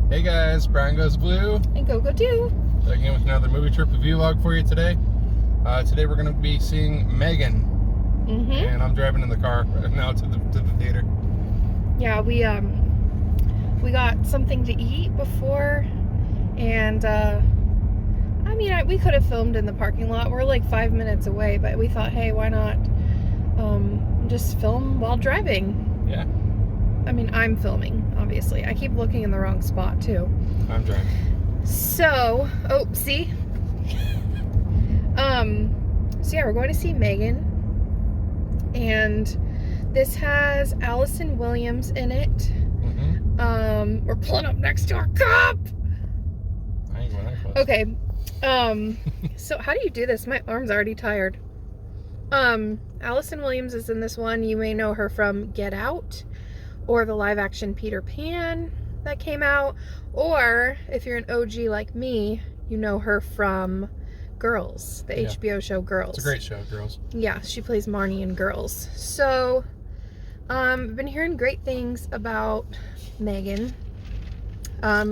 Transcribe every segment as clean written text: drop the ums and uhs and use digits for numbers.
Hey guys, Brian Goes Blue. And go too. Back again with another movie trip review vlog for you today. Today we're going to be seeing M3GAN. And I'm driving in the car right now to the theater. Yeah, we got something to eat before, and I mean, we could have filmed in the parking lot. We're like 5 minutes away, but we thought, hey, why not just film while driving? Yeah. I mean, I'm filming, obviously. I keep looking in the wrong spot, too. I'm driving. So, oh, see? So yeah, we're going to see M3GAN. And this has Allison Williams in it. We're pulling up next to our cop. I ain't going that close. Okay. So how do you do this? My arm's already tired. Allison Williams is in this one. You may know her from Get Out, or the live action Peter Pan that came out, or if you're an OG like me, you know her from Girls, the HBO show Girls. It's a great show, Girls. Yeah, she plays Marnie in Girls. So, I've been hearing great things about M3GAN.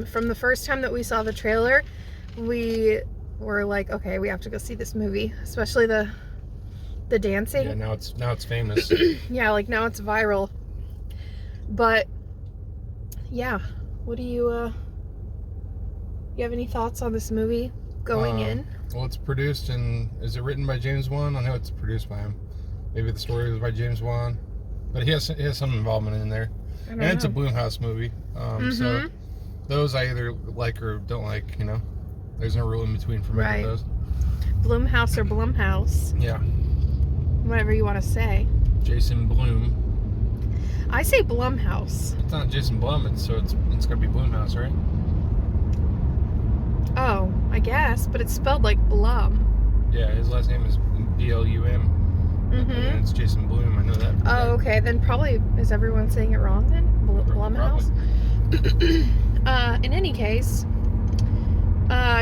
From the first time that we saw the trailer, we were like, okay, we have to go see this movie, especially the dancing. Yeah, now it's famous. Yeah, like now it's viral. But yeah, what do you have any thoughts on this movie going in? Well, it's produced and is it written by James Wan? I know it's produced by him. Maybe the story was by James Wan, but he has some involvement in there. And it's a Blumhouse movie, so those I either like or don't like. You know, there's no rule in between for me with those. Blumhouse or Blumhouse? Yeah. Whatever you want to say. Jason Blum. I say Blumhouse. It's not Jason Blum, it's gonna be Blumhouse, right? Oh, I guess, but it's spelled like Blum. Yeah, his last name is B-L-U-M. And it's Jason Blum, I know that. Oh, okay, then probably, is everyone saying it wrong then? Blumhouse? In any case,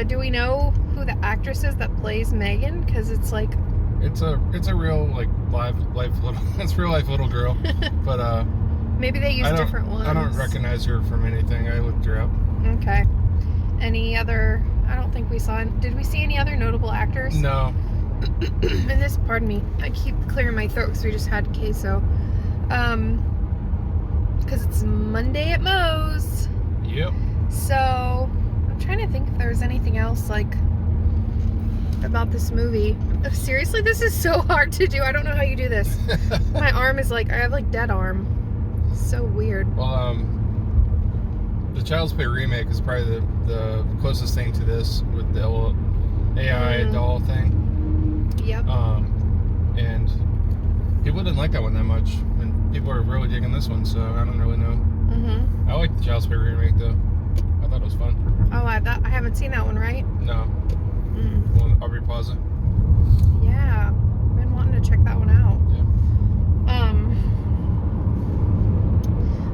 do we know who the actress is that plays M3GAN? Because it's like... It's a real, like, it's real life little girl, but, maybe they use different ones. I don't recognize her from anything. I looked her up. Okay. Any other... I don't think we saw... Did we see any other notable actors? No. And this... Pardon me. I keep clearing my throat because we just had queso. Because it's Monday at Moe's. Yep. So, I'm trying to think if there's anything else, like, about this movie. Seriously, this is so hard to do. I don't know how you do this. My arm is like... I have, like, dead arm. So weird. Well, the Child's Play remake is probably the closest thing to this with the little AI doll thing. Yep. And people didn't like that one that much, and people are really digging this one, so I don't really know. I like the Child's Play remake though. I thought it was fun. Oh, I haven't seen that one, right? No. Well, Aubrey Plaza. Yeah, been wanting to check that one out. Yeah.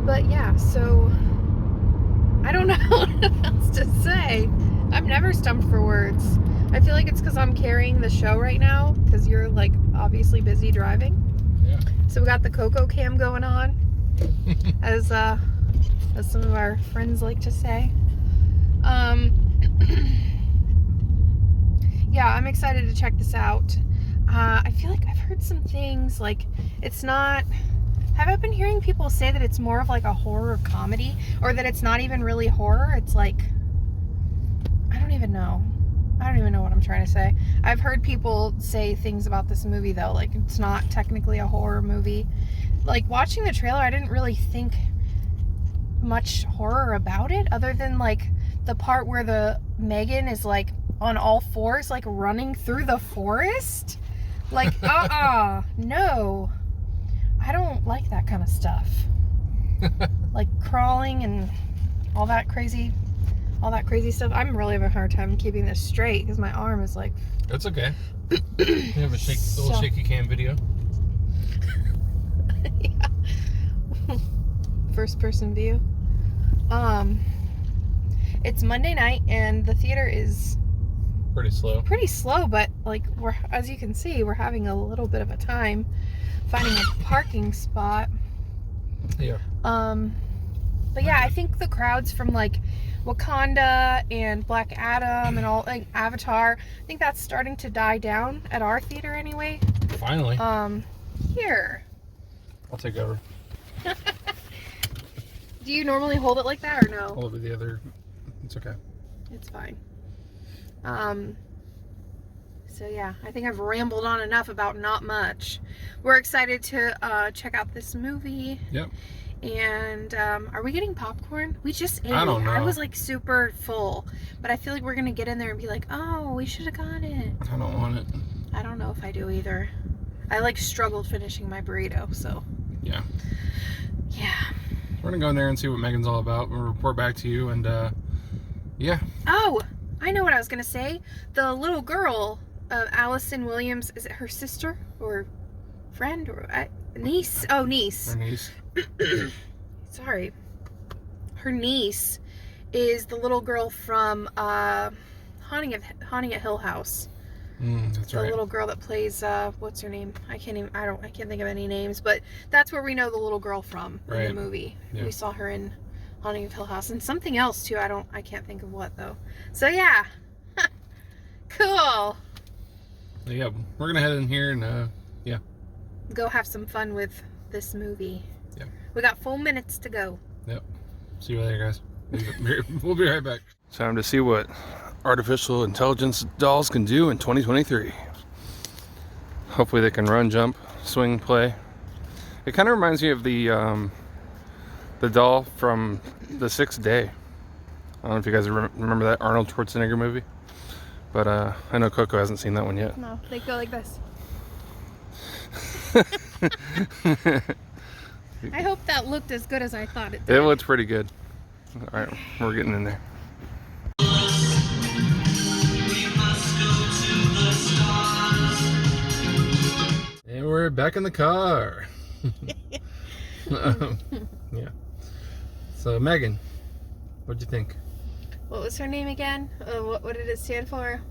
But yeah, so I don't know what else to say. I'm never stumped for words. I feel like it's because I'm carrying the show right now, because you're like obviously busy driving. Yeah. So we got the Coco cam going on, as some of our friends like to say. Yeah, I'm excited to check this out. I feel like I've heard some things like it's not... Have I been hearing people say that it's more of like a horror comedy, or that it's not even really horror? It's like, I don't even know. I don't even know what I'm trying to say. I've heard people say things about this movie though, like it's not technically a horror movie. Like watching the trailer, I didn't really think much horror about it, other than like the part where the M3GAN is like on all fours, like running through the forest. Like, no. I don't like that kind of stuff. Like crawling and all that crazy stuff. I'm really having a hard time keeping this straight because my arm is like... That's okay. You have a little shaky cam video. Yeah. First person view. It's Monday night and the theater is pretty slow, but like as you can see, we're having a little bit of a time finding a parking spot. Yeah. But yeah, I think the crowds from like Wakanda and Black Adam and all, like, Avatar. I think that's starting to die down at our theater anyway. Finally. Here. I'll take over. Do you normally hold it like that or no? Hold it with the other. It's okay. It's fine. So yeah, I think I've rambled on enough about not much. We're excited to check out this movie. Yep. And are we getting popcorn? We just ate. I don't know. I was like super full, but I feel like we're gonna get in there and be like, oh, we should have got it. I don't want it. I don't know if I do either. I like struggled finishing my burrito, so. Yeah. Yeah. We're gonna go in there and see what Megan's all about. We'll report back to you, and yeah. Oh, I know what I was gonna say. The little girl, Allison Williams, is it her sister or friend or niece? Oh, niece. Her niece. Sorry. Her niece is the little girl from Haunting at Hill House. That's the right. little girl that plays what's her name? I can't think of any names, but that's where we know the little girl from in the movie. Yeah. We saw her in Haunting of Hill House and something else too. I can't think of what though. So yeah. Cool. Yeah, we're gonna head in here and yeah. Go have some fun with this movie. Yeah. We got 4 minutes to go. Yep. See you later, guys. We'll be right back. Time to see what artificial intelligence dolls can do in 2023. Hopefully they can run, jump, swing, play. It kind of reminds me of the doll from The Sixth Day. I don't know if you guys remember that Arnold Schwarzenegger movie, but I know Coco hasn't seen that one yet. No, they go like this. I hope that looked as good as I thought it did. It looks pretty good. All right, we're getting in there. And we're back in the car. Yeah. So Megan, what'd you think? What was her name again? What did it stand for?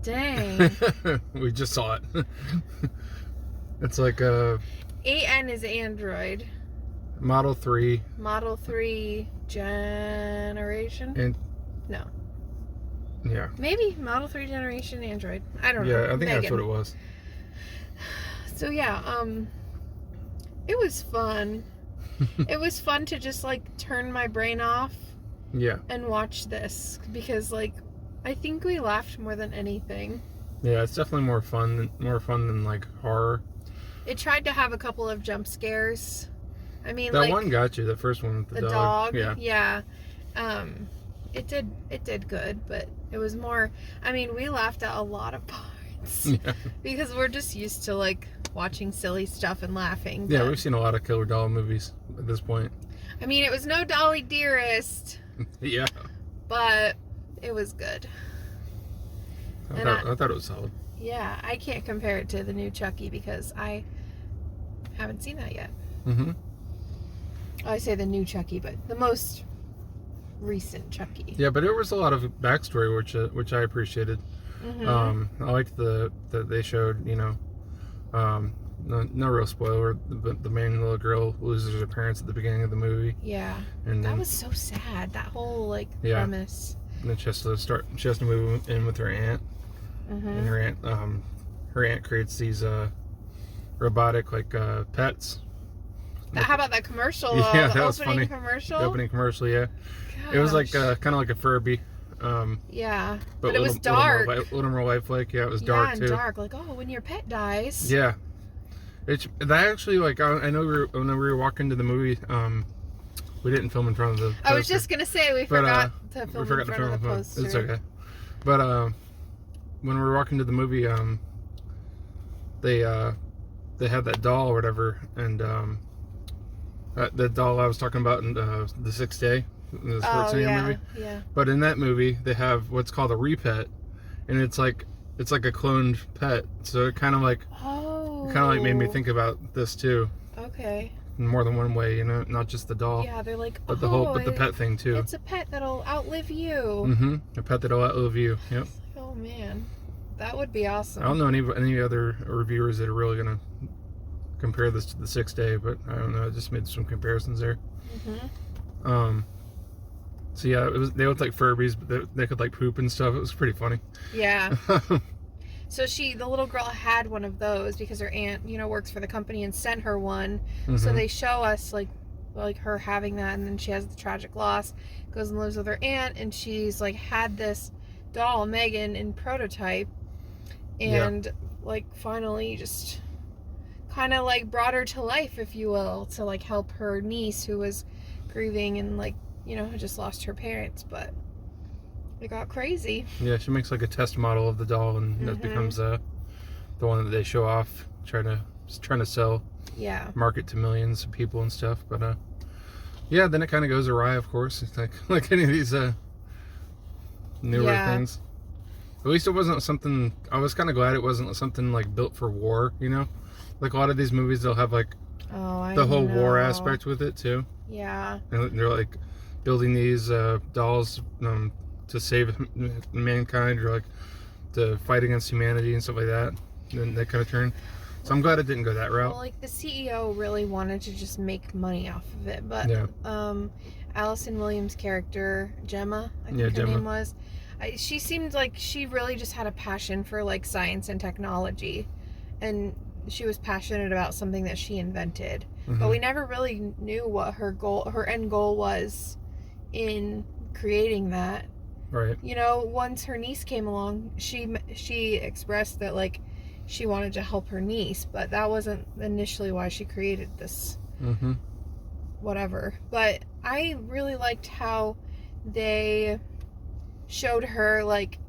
Dang. We just saw it. It's like a AN is Android. Model 3. Model 3 generation? And no. yeah. Maybe Model 3 generation Android. I don't know. Yeah, I think that's what it was. So yeah, it was fun. It was fun to just like turn my brain off. Yeah. And watch this because like I think we laughed more than anything. Yeah, it's definitely more fun than like horror. It tried to have a couple of jump scares. I mean, that like, one got you. The first one with the dog. Yeah. It did good, but it was more. I mean, we laughed at a lot of parts because we're just used to like watching silly stuff and laughing. Yeah, we've seen a lot of killer doll movies at this point. I mean, it was no Dolly Dearest. Yeah. But it was good. I thought it was solid. Yeah, I can't compare it to the new Chucky because I haven't seen that yet. Mm-hmm. I say the new Chucky, but the most recent Chucky. Yeah, but there was a lot of backstory which I appreciated. Mm-hmm. I liked that they showed, no real spoiler, but the main little girl loses her parents at the beginning of the movie. Yeah. And that then, was so sad. That whole premise. And then she has to move in with her aunt. Mm-hmm. And her aunt creates these robotic pets. How about that commercial? Yeah, that the was opening funny. commercial. The opening commercial, yeah. Gosh. It was like kind of like a Furby. Yeah, but it was dark. A little more lifelike. Yeah, it was dark too. Yeah, and dark. Like, oh, when your pet dies. Yeah, that actually, like, I know when we were walking to the movie, we didn't film in front of the poster. I was just gonna say we forgot to film in front of the poster. It's okay. But when we were walking to the movie, they had that doll or whatever, and the doll I was talking about in The Sixth Day, the Schwarzenegger movie. Yeah. But in that movie, they have what's called a repet, and it's like a cloned pet. So it kind of like made me think about this too. Okay. In more than one way, not just the doll. Yeah, they're like, but the pet thing too. It's a pet that'll outlive you. Mm-hmm. A pet that'll outlive you. Yep. Oh man, that would be awesome. I don't know any other reviewers that are really gonna compare this to the 6th Day, but I don't know. I just made some comparisons there. So yeah, they looked like Furbies, but they could like poop and stuff. It was pretty funny. Yeah. So the little girl had one of those because her aunt, works for the company and sent her one. So they show us like her having that, and then she has the tragic loss, goes and lives with her aunt, and she's like had this doll, M3GAN, in prototype, and like finally just kind of like brought her to life, if you will, to like help her niece who was grieving and like, had just lost her parents, but it got crazy. Yeah, she makes like a test model of the doll, and that becomes the one that they show off, trying to sell, market to millions of people and stuff. But yeah, then it kind of goes awry, of course. It's like any of these newer things. At least it wasn't something. I was kind of glad it wasn't something like built for war. Like a lot of these movies, they'll have like the whole war aspect with it too. Yeah. And they're like building these dolls to save mankind, or like to fight against humanity and stuff like that. And that kind of turn. So I'm glad it didn't go that route. Well, like the CEO really wanted to just make money off of it, but Allison Williams' character, Gemma, I think her name was, she seemed like she really just had a passion for like science and technology, and she was passionate about something that she invented. But we never really knew what her end goal was in creating that. Right. Once her niece came along, she expressed that like she wanted to help her niece, but that wasn't initially why she created this. Whatever. But I really liked how they showed her like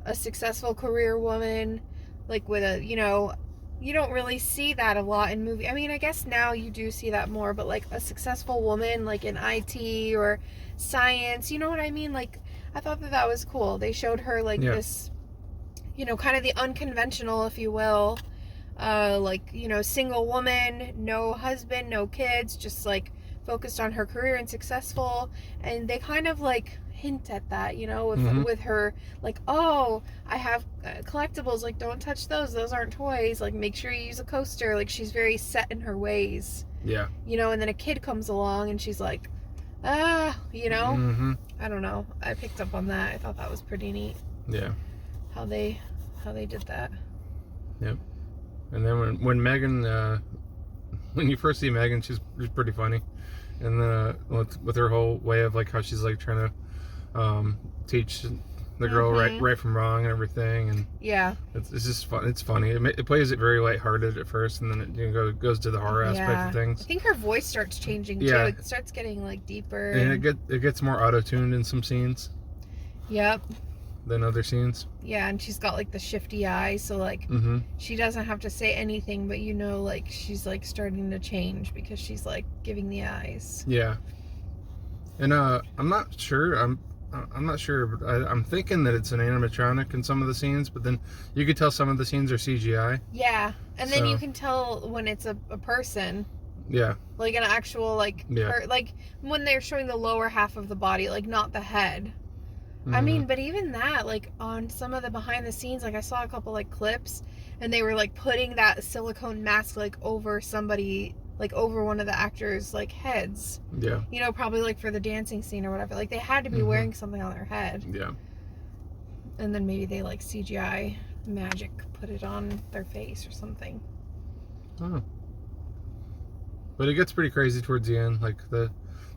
a successful career woman, like with a, you don't really see that a lot in movies. I mean, I guess now you do see that more, but like a successful woman like in IT or science, you know what I mean? Like, I thought that was cool. They showed her like this, kind of the unconventional, if you will, like, single woman, no husband, no kids, just like focused on her career and successful. And they kind of like hint at that, with her, like, oh, I have collectibles, like, don't touch those aren't toys, like, make sure you use a coaster. Like, she's very set in her ways. And then a kid comes along and she's like, I don't know, I picked up on that. I thought that was pretty neat. How they did that. And then when M3GAN, when you first see M3GAN, she's pretty funny, and then with her whole way of like how she's like trying to teach the girl right from wrong and everything, and it's just fun. It's funny. It plays it very lighthearted at first, and then it goes to the horror aspect of things. I think her voice starts changing too. It starts getting like deeper, and it gets more auto-tuned in some scenes. Than other scenes. And she's got like the shifty eyes, so like she doesn't have to say anything, but like she's like starting to change because she's like giving the eyes. And I'm not sure. I'm not sure, but I'm thinking that it's an animatronic in some of the scenes, but then you could tell some of the scenes are CGI. And then you can tell when it's a person. Like an actual like like when they're showing the lower half of the body, like not the head. I mean, but even that, like on some of the behind the scenes, like I saw a couple like clips, and they were like putting that silicone mask like over somebody, like over one of the actors' like heads. Probably like for the dancing scene or whatever. Like they had to be wearing something on their head. And then maybe they like CGI magic put it on their face or something. But it gets pretty crazy towards the end, like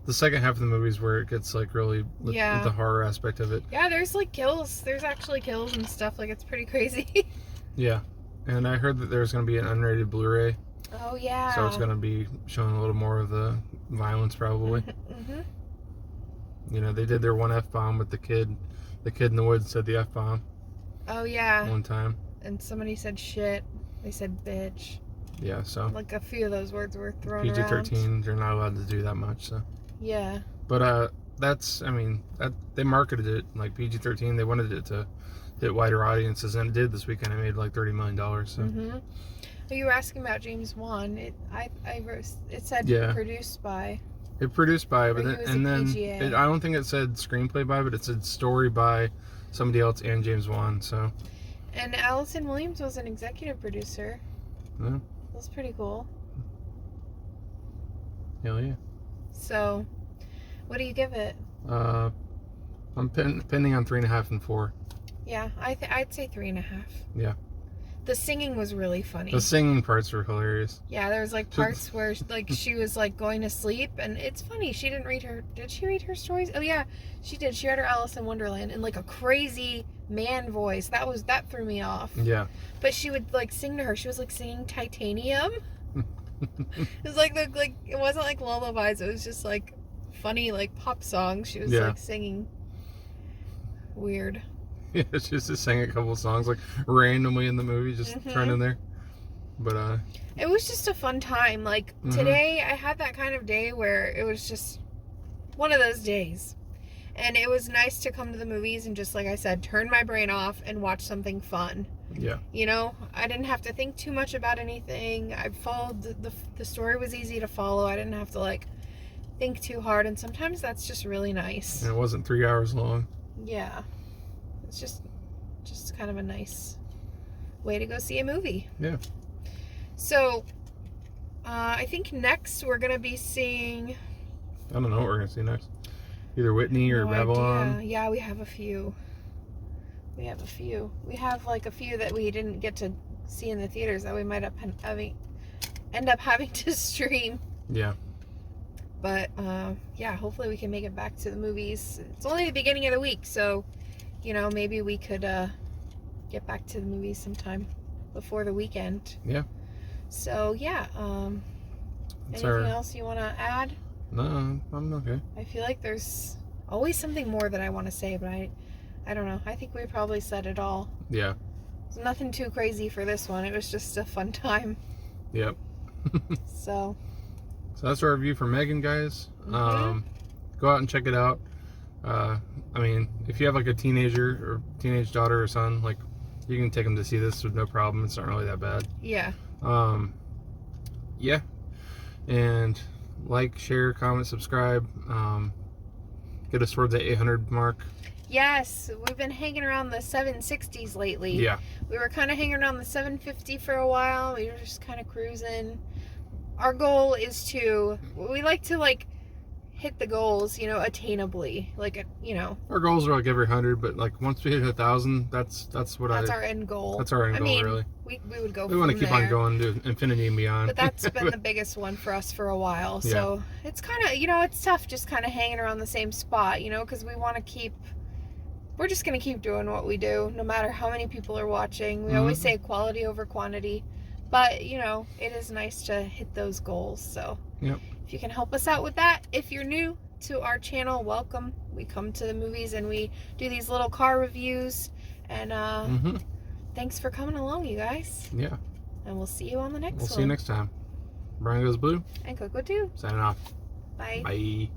the second half of the movie is where it gets like really with the horror aspect of it. There's like kills. There's actually kills and stuff. Like it's pretty crazy. And I heard that there's going to be an unrated Blu-ray. Oh yeah. So it's going to be showing a little more of the violence probably. They did their one F-bomb with the kid. The kid in the woods said the F-bomb. Oh yeah. One time. And somebody said shit. They said bitch. So like a few of those words were thrown around. PG-13, they're not allowed to do that much, so. But they marketed it like PG-13. They wanted it to hit wider audiences, and it did this weekend. It made like $30 million. So. You were asking about James Wan. It said produced by. It produced by, but I don't think it said screenplay by, but it said story by somebody else and James Wan. So. And Allison Williams was an executive producer. Yeah. That's pretty cool. Hell yeah. So, what do you give it? I'm pending on 3.5 and 4. Yeah, I'd say 3.5. Yeah. The singing was really funny. The singing parts were hilarious. Yeah, there was like parts where like she was like going to sleep, and it's funny. She didn't read her. Did she read her stories? Oh yeah, she did. She read her Alice in Wonderland in like a crazy man voice. That threw me off. Yeah. But she would like sing to her. She was like singing Titanium. It was like it wasn't like lullabies. It was just like funny like pop songs. She was like singing. Weird. Yeah, she just sang a couple of songs like randomly in the movie, just thrown in there. But it was just a fun time. Like today, I had that kind of day where it was just one of those days, and it was nice to come to the movies and just like I said, turn my brain off and watch something fun. Yeah. You know, I didn't have to think too much about anything. I followed the story was easy to follow. I didn't have to like think too hard, and sometimes that's just really nice. And it wasn't 3 hours long. Yeah. It's just kind of a nice way to go see a movie. Yeah. So, I think next we're going to be seeing... I don't know what we're going to see next. Either Whitney or Babylon. Idea. Yeah, we have a few. We have like a few that we didn't get to see in the theaters that we might end up having to stream. Yeah. But, yeah, hopefully we can make it back to the movies. It's only the beginning of the week, so... You know, maybe we could get back to the movies sometime before the weekend. Yeah. So, yeah. Anything else you want to add? No, I'm okay. I feel like there's always something more that I want to say, but I don't know. I think we probably said it all. Yeah. It's nothing too crazy for this one. It was just a fun time. Yep. So that's our review for M3GAN, guys. Go out and check it out. I mean, if you have like a teenager or teenage daughter or son, like you can take them to see this with no problem. It's not really that bad. Yeah. Yeah. And like, share, comment, subscribe. Get us towards the 800 mark. Yes, we've been hanging around the 760s lately. Yeah. We were kind of hanging around the 750 for a while. We were just kind of cruising. Our goal is we like to like hit the goals, you know, attainably. Like, you know. Our goals are like every 100, but like once we hit 1,000, that's our end goal. That's our end goal, really. We would go. We want to keep on going to infinity and beyond. But that's been the biggest one for us for a while. So it's kind of, you know, it's tough just kind of hanging around the same spot, you know, because we want to keep. We're just going to keep doing what we do, no matter how many people are watching. We always say quality over quantity. But, you know, it is nice to hit those goals. So if you can help us out with that, if you're new to our channel, welcome. We come to the movies and we do these little car reviews. And thanks for coming along, you guys. Yeah. And we'll see you on the next one. We'll see you next time. Brian Goes Blue. And Coco too. Signing off. Bye. Bye.